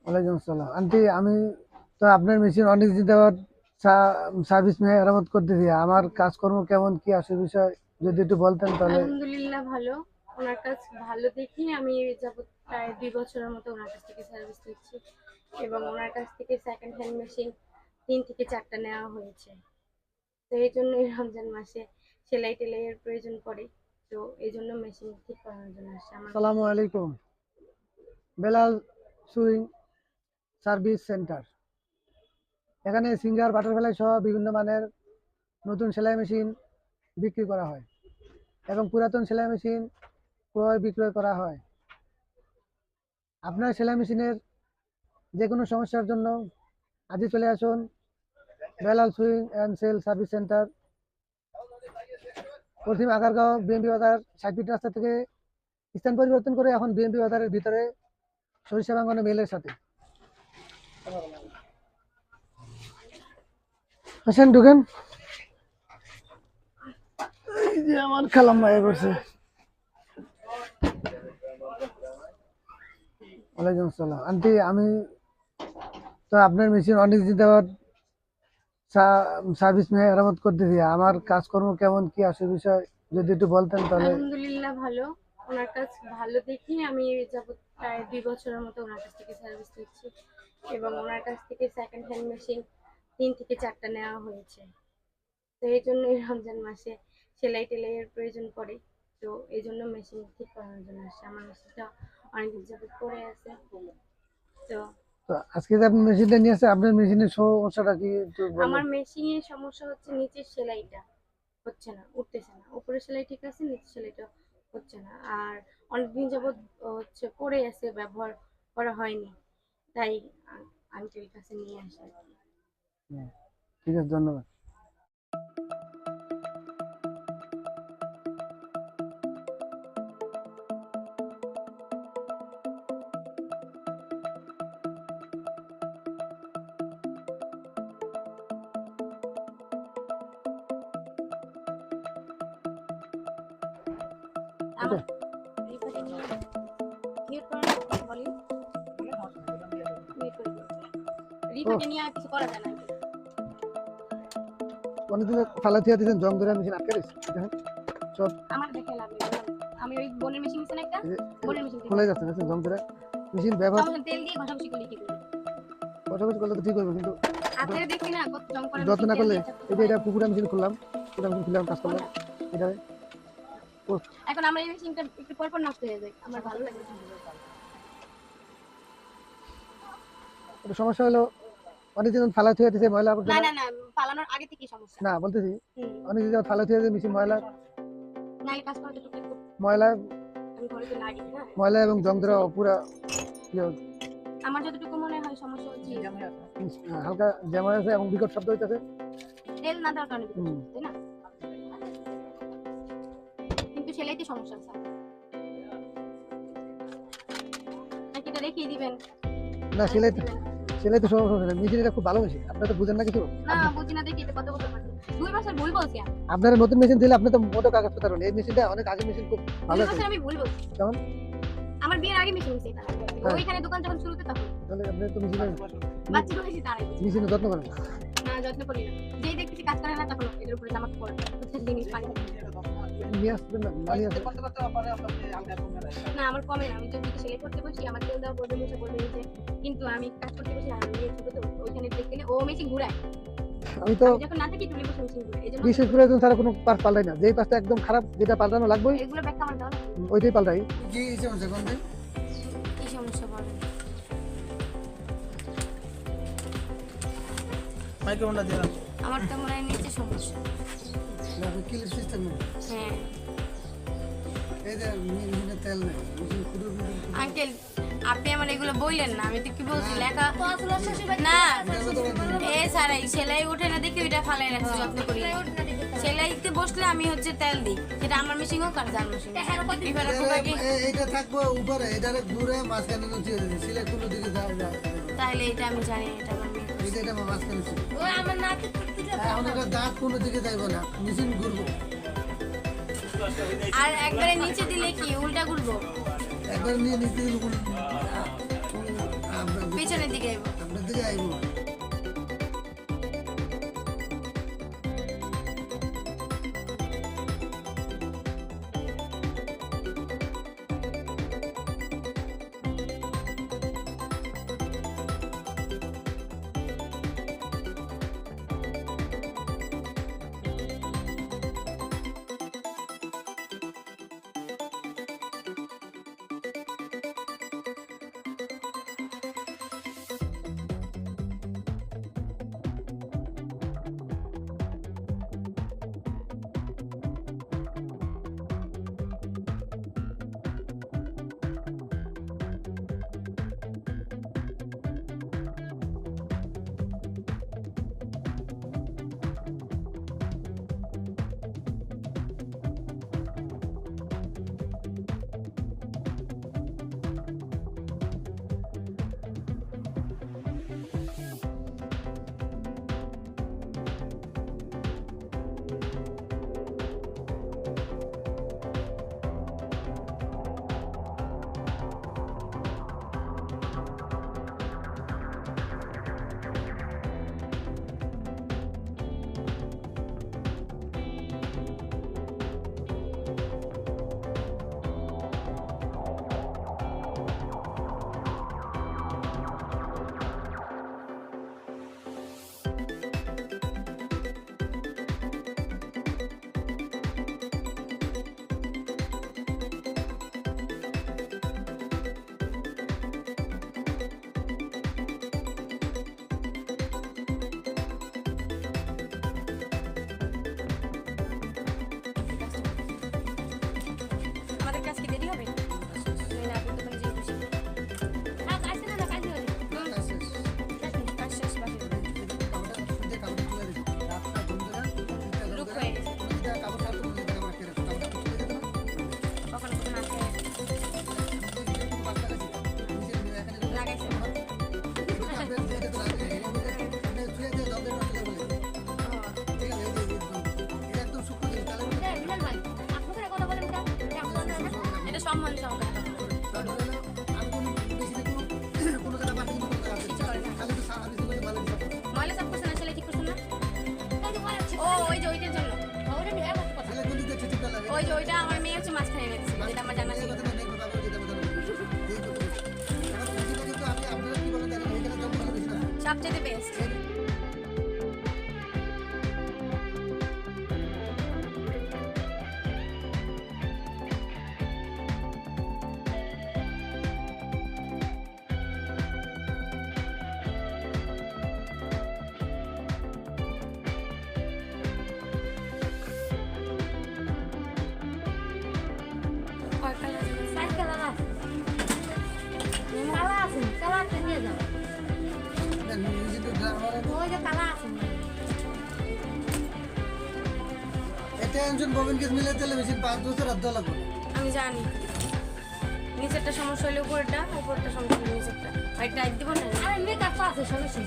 ওয়ালাইকুম আসসালাম আন্টি। আমি তো আপনার মেশিন অনেক দিন যাবত সার্ভিস মেরামত করতেছি। আমার কাজকর্ম কেমন কি আসে বিষয় যদি একটু বলতেন তাহলে। আলহামদুলিল্লাহ ভালো। ওনার কাছ ভালো দেখি আমি যাবত প্রায় 2 বছরের মতো ওনার কাছ থেকে সার্ভিস নিচ্ছি এবং ওনার কাছ থেকে সেকেন্ড হ্যান্ড মেশিন 3 থেকে 4টা নেওয়া হয়েছে। তো এই জন্যই রমজান মাসে সেলাই টেলাইয়ের প্রয়োজন পড়ে। তো এই জন্য মেশিন ঠিক করানোর জন্য আসছে আমার আসসালামু কাছে। আলাইকুম। Belal swing service centre. এখানে সিঙ্গার বাটারফ্লাই সহ বিভিন্ন মানের নতুন সেলাই মেশিন বিক্রি করা হয় এবং পুরাতন সেলাই মেশিন ক্রয় বিক্রয় করা হয়। আপনার সেলাই মেশিনের যে কোনো সমস্যার জন্য আজই চলে আসুন Belal swing and sale service centre, Paschim Agargaon BMP বাজার 60 ফিট রাস্তা থেকে স্থান পরিবর্তন করে এখন বিএমপি বাজারের ভিতরে সরিষা বাঙ্গনে মেলের সাথে। আসেন ঢুকেন। এই যে আমার খালাম ভাই করছে। ওয়ালাইকুম আসসালাম আন্টি। আমি তো আপনার মেশিন অনেক দিন যাবত সার্ভিস মেরামত করতেছি। আমার কাজকর্ম কেমন কি আসে বিষয় যদি একটু বলতেন তাহলে। আলহামদুলিল্লাহ ভালো। ওনার কাছ ভালো দেখি আমি যাবত প্রায় 2 বছরের মতো ওনার কাছ থেকে সার্ভিস নিচ্ছি এবং ওনার কাছ থেকে সেকেন্ড হ্যান্ড মেশিন 3 থেকে 4টা নেওয়া হয়েছে। তো এই জন্যই রমজান মাসে সেলাই টেলাইয়ের প্রয়োজন পড়ে। তো এই জন্য মেশিন ঠিক করানোর জন্য আসছে আমার মেশিনটা অনেকদিন যাবত পড়ে আছে। তো তো আজকে যে আপনি মেশিনটা নিয়ে আসছেন, আপনার মেশিনের সমস্যাটা কি একটু আমার বলেন। মেশিনের সমস্যা হচ্ছে নিচের সেলাইটা হচ্ছে না, উঠতেছে না। উপরের সেলাই ঠিক আছে, নিচের সেলাইটা হচ্ছে না। আর অনেকদিন যাবত হচ্ছে পড়ে আছে, ব্যবহার করা হয়নি। তাই আঙ্কেল কাছে নিয়ে আসা আর কি। হুম, ঠিক আছে, ধন্যবাদ। আমার ওকে। রিফাকে নিয়ে মিউট করে বলি, মিউট করে দিন। ও, রিফাকে নিয়ে আর কিছু করা যায় না আঙ্কেল। অনেকদিন ফালা থিয়া দিয়েছেন, জং ধরে মেশিন আটকে রয়েছে দেখেন সব। আমার দেখে লাভ নেই, বললাম। আমি ওই বোনের মেশিন নিচ্ছি না একটা, এই যে বোনের মেশিন ঠিক খোলা আছে। যাচ্ছে দেখছেন জং ধরে মেশিন ব্যবহার। সমস্যা তেল দিয়ে ঘষাঘষি করলে কি করবে? কষাকষি করলে তো ঠিক হবে, কিন্তু আপনারা দেখছি না কত জং করা যত্ন মেশিন না তেল করলে। দিয়ে চাপ এই যে হয়। এটা পুকুরা মেশিন খুললাম, পুকুরা মেশিন খুললাম, কাজ করলাম কোনটা? এটা। ও, এখন আমার এই মেশিনটা একটু পর পর নষ্ট হয়ে যায়, আমার ভালো লাগে না। এটা সমস্যা হলো অনেকদিন ফালা থিয়া দিয়েছে ময়লা না আবর্জনা। না না, পালানোর আগে থেকেই সমস্যা। না বলতেছি, হুম। অনেকদিন ফালা থিয়া দিয়ে মেশিন ময়লা নাইলে কাজ করা তো টুকটাক করতে। ময়লা আমি ঘরে তো লাগি না। ময়লা এবং জং ধরা পুরা ইয়ে, আমার যতটুকু মনে হয় সমস্যা হচ্ছে হালকা জ্যাম হয়ে আছে এবং বিকট শব্দ হইতেছে। তেল না দেওয়ার কারণে বিকট হুম। শব্দ, তাই না? কিন্তু সেলাইতে সমস্যা আছে। নাকি এটা রেখেই দিবেন? না আরেকটা সেলাই, দিবেন? সেলাই তো সমস্যা নেই, মেশিন এটা খুব ভালো মেশিন, আপনারা তো বুঝেন না কিছু। না বুঝি না দেখি, এটা কত বছর পাচ্ছে। 2 বছর ভুল বলছি আমি। আপনারা নতুন মেশিন দিলে আপনি তো মোটো কাগজ পাতার এই মেশিনটা অনেক আগের মেশিন, খুব ভালো 2 আছে। বছর আমি ভুল বলছি। কেমন? আমার বিয়ের আগে মেশিন নিছি এটা। হ্যাঁ, ওইখানে দোকান যখন শুরুতে তখন। তাহলে আপনি তো মেশিনের বাচ্চা হয়েছি তারাই বুঝি। মেশিনের যত্ন করেন। না যত্ন করি না। যেই দেখতেছি কাজ করে না তখন এদের উপরে জামা কাপড় জিনিস পানি। নিয়ে আসবেন না, মানি আছে। না আমার কমে না, আমি যদি সেলাই করতে বসি আমার তেল দেওয়া বলবে মুছে বলবে যে, কিন্তু আমি কাজ করতে বসি আর মেয়ে ছোট তো ওইখানে দেখতে গেলে ও মেশিন ঘুরায়। আমি তো আমি যখন না থাকি তুমি বসে মেশিন ঘুরায়। এই জন্য বিশেষ প্রয়োজন ছাড়া কোনো পার্ট পাল্টাই না, যেই পার্টটা একদম খারাপ যেটা পাল্টানো লাগবে এগুলো ব্যাখ্যা আমার দাও না। ওইটাই পাল্টাই। কি সমস্যা কোন দিন? কি সমস্যা বলেন? মাইক্রোফোনটা দিলাম। আমার তো মনে হয় নিচে সমস্যা। না কিলিপ সিস্টেম নেই। হ্যাঁ এই যে মেশিনে তেল নেই, মেশিন খুঁড়ে আঙ্কেল, আপনি আমার এগুলো বললেন না, আমি তো কি বলছি লেখা না। এ সারাই সেলাই উঠে না দেখি ওইটা ফালাই রাখছি যত্ন করি। সেলাইতে বসলে আমি হচ্ছে তেল দিই, সেটা আমার মেশিন হোক আর যার মেশিন। এইটা থাকবো উপরে, এটারে ঘুরে মাঝখানে নুচিয়ে দিবি, সিলেক্ট কোনো দিকে যাও যাও। তাহলে এটা আমি জানি না, এটা আমার মেয়ে। এটা মাঝখানে ছিল। ওই আমার নাতি এখন এটা দাঁত কোনো দিকে যাইবো না, মেশিন ঘুরবো। আর একবারে নিচে দিলে কি উল্টা ঘুরবো? একবার নিয়ে নিতে দিল পিছনের দিকে আইব। আপনার দিকে আইব। আমাদের কাজ কি দেরি হবে? না, আপনি দোকানে যেয়ে বসি। কাজ আছে না, কাজ হবে। কাজ শেষ, বাকি লুক হয়ে গেছে। কখনো কখনো আসে, লাগাইছে। এটা সম্মান সহকারে কথা বলবো। ময়লা সাফ করছেন না, ছেলে ঠিক করছেন না? ও ওই যে ওইটার জন্য, ওই যে ওইটা আমার মেয়ে হচ্ছে মাঝখানে এনে দিচ্ছে, যেটা আমার জানা ছিল। সবচেয়ে বেস্ট। মিলে টেলিভিশন 5 বছর আর দেওয়া লাগবে। আমি জানি নিচেরটা সমস্যা হলে উপরেরটা, উপরেরটা সমস্যা হলে নিচেরটা। আর টাইট দিব না। আরে মেকআপ আছে সমস্যা।